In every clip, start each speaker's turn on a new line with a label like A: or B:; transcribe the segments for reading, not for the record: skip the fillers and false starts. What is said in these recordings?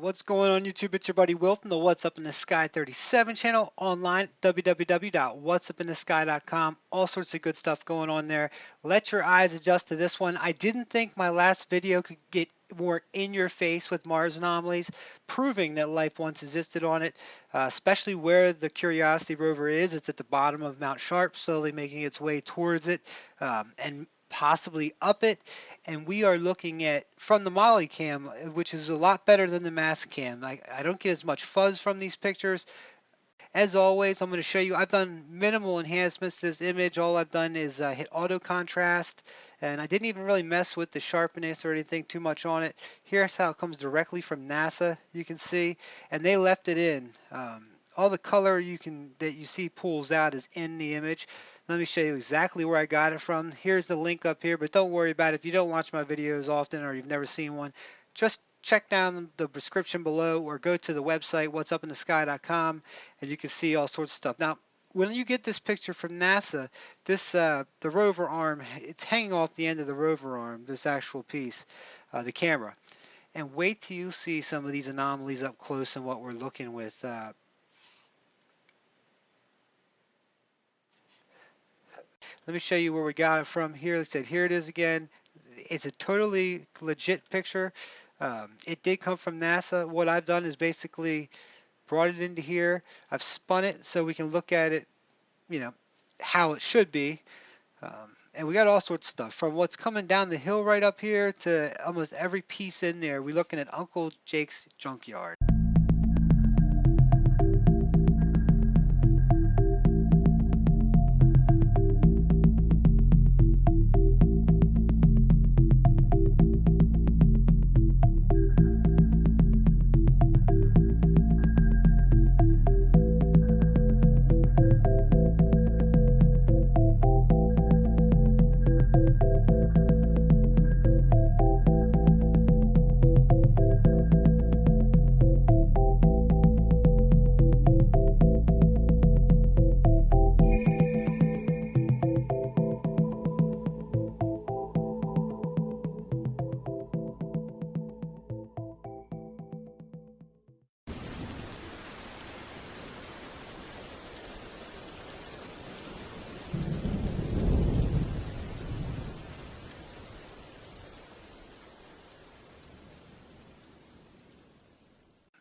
A: What's going on YouTube? It's your buddy Will from the What's Up in the Sky 37 channel, online www.whatsupinthesky.com. All sorts of good stuff going on there. Let your eyes adjust to this one. I didn't think my last video could get more in your face with Mars anomalies, proving that life once existed on it, especially where the Curiosity rover is. It's at the bottom of Mount Sharp, slowly making its way towards it, and possibly up it. And we are looking at from the Molly cam, which is a lot better than the mass cam. I don't get as much fuzz from these pictures. As always, I'm going to show you, I've done minimal enhancements to this image. All I've done is hit auto contrast, and I didn't even really mess with the sharpness or anything too much on it. Here's how it comes directly from NASA, you can see, and they left it in. All the color that you see pulls out is in the image. Let me show you exactly where I got it from. Here's the link up here, but don't worry about it. If you don't watch my videos often or you've never seen one, just check down the description below or go to the website WhatsUpInTheSky.com and you can see all sorts of stuff. Now, when you get this picture from NASA, this the rover arm, it's hanging off the end of the rover arm, this actual piece, the camera. And wait till you see some of these anomalies up close and what we're looking with. Let me show you where we got it from here. Like I said, here it is again. It's a totally legit picture. It did come from NASA. What I've done is basically brought it into here. I've spun it so we can look at it, how it should be. And we got all sorts of stuff from what's coming down the hill right up here to almost every piece in there. We're looking at Uncle Jake's junkyard.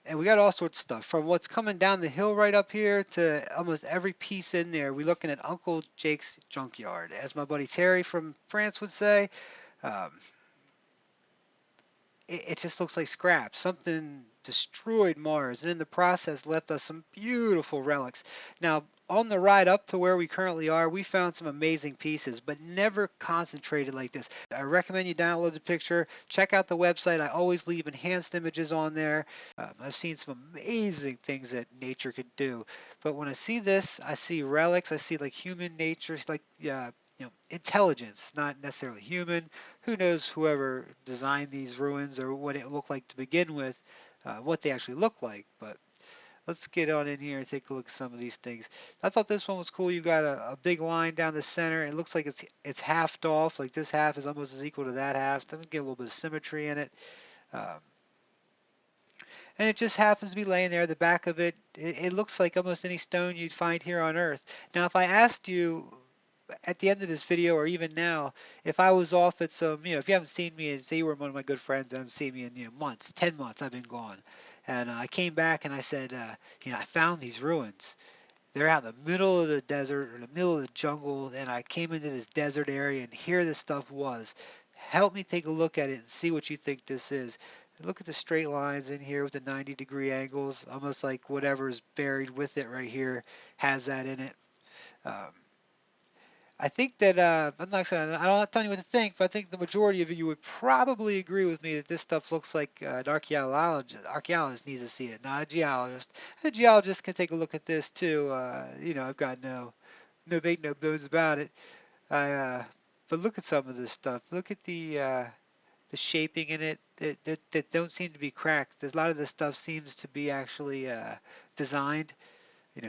A: And we got all sorts of stuff from what's coming down the hill right up here to almost every piece in there. We're looking at Uncle Jake's junkyard, as my buddy Terry from France would say. It just looks like scrap. Something destroyed Mars and in the process left us some beautiful relics. Now, on the ride up to where we currently are, we found some amazing pieces, but never concentrated like this. I recommend you download the picture. Check out the website. I always leave enhanced images on there. I've seen some amazing things that nature could do. But when I see this, I see relics. I see like human nature, like intelligence, not necessarily human. Who knows whoever designed these ruins or what it looked like to begin with, what they actually look like. But let's get on in here and take a look at some of these things. I thought this one was cool. You got a big line down the center. It looks like it's halved off. Like this half is almost as equal to that half. Then we get a little bit of symmetry in it. And it just happens to be laying there. The back of it, it looks like almost any stone you'd find here on Earth. Now, if I asked you at the end of this video or even now, if I was off at some, if you haven't seen me and say you were one of my good friends, I haven't seen me in months, 10 months I've been gone, and I came back and I said, I found these ruins. They're out in the middle of the desert or the middle of the jungle, and I came into this desert area and here this stuff was. Help me take a look at it and see what you think this is. Look at the straight lines in here with the 90-degree angles, almost like whatever's buried with it right here has that in it. I think that, I'm not saying, I'm not telling you what to think, but I think the majority of you would probably agree with me that this stuff looks like an archaeologist needs to see it, not a geologist. A geologist can take a look at this too. I've got no big, no bones about it. But look at some of this stuff. Look at the shaping in it that don't seem to be cracked. There's a lot of this stuff seems to be actually designed.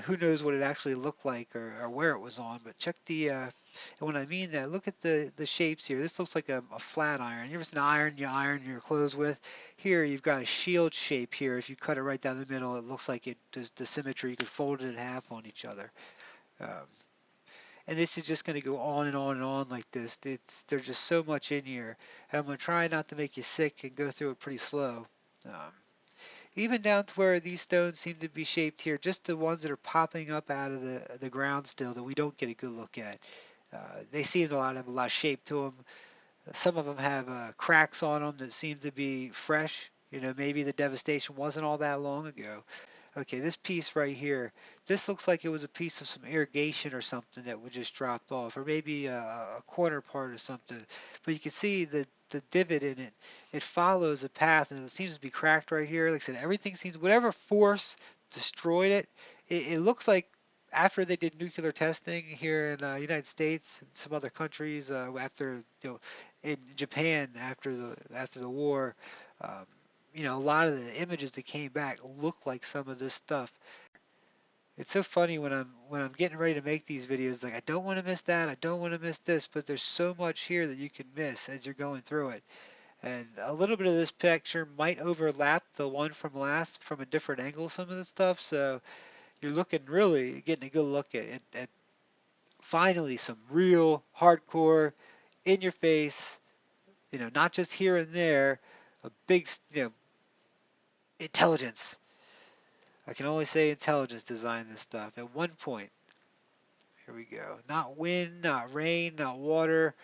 A: who knows what it actually looked like or where it was on. But check and when I mean that, look at the shapes here. This looks like a flat iron. You ever seen an iron you iron your clothes with? Here you've got a shield shape here. If you cut it right down the middle, it looks like it does the symmetry. You could fold it in half on each other. Um, and this is just going to go on and on and on like this. There's just so much in here. And I'm going to try not to make you sick and go through it pretty slow. Um, Even down to where these stones seem to be shaped here, just the ones that are popping up out of the ground still that we don't get a good look at. They seem to have a lot of shape to them. Some of them have cracks on them that seem to be fresh. Maybe the devastation wasn't all that long ago. Okay, this piece right here, this looks like it was a piece of some irrigation or something that was just dropped off, or maybe a corner part or something. But you can see the divot in it. It follows a path, and it seems to be cracked right here. Like I said, everything seems, whatever force destroyed it, it looks like after they did nuclear testing here in the United States and some other countries, after in Japan after the war. Um, a lot of the images that came back look like some of this stuff. It's so funny when I'm getting ready to make these videos, like I don't want to miss that, I don't want to miss this, but there's so much here that you can miss as you're going through it. And a little bit of this picture might overlap the one from last from a different angle, some of the stuff. So you're looking really getting a good look at finally some real hardcore in your face, not just here and there, a big, intelligence. I can only say intelligence designed this stuff. At one point, here we go. Not wind, not rain, not water.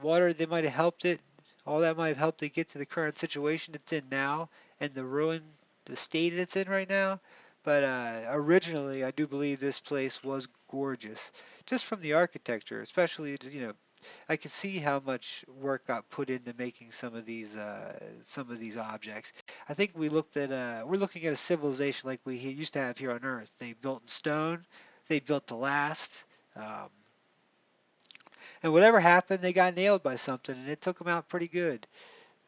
A: Water, they might have helped it. All that might have helped it get to the current situation it's in now and the ruin, the state it's in right now. But originally, I do believe this place was gorgeous, just from the architecture, especially I can see how much work got put into making some of these objects. I think we're looking at a civilization like we used to have here on Earth. They built in stone. They built to last. Um, and whatever happened, they got nailed by something, and it took them out pretty good.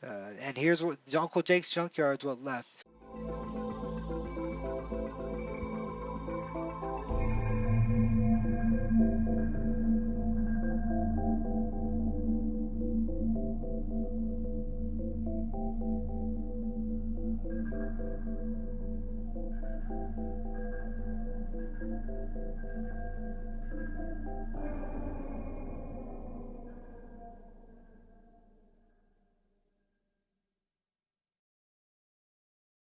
A: And here's what Uncle Jake's junkyard's what left.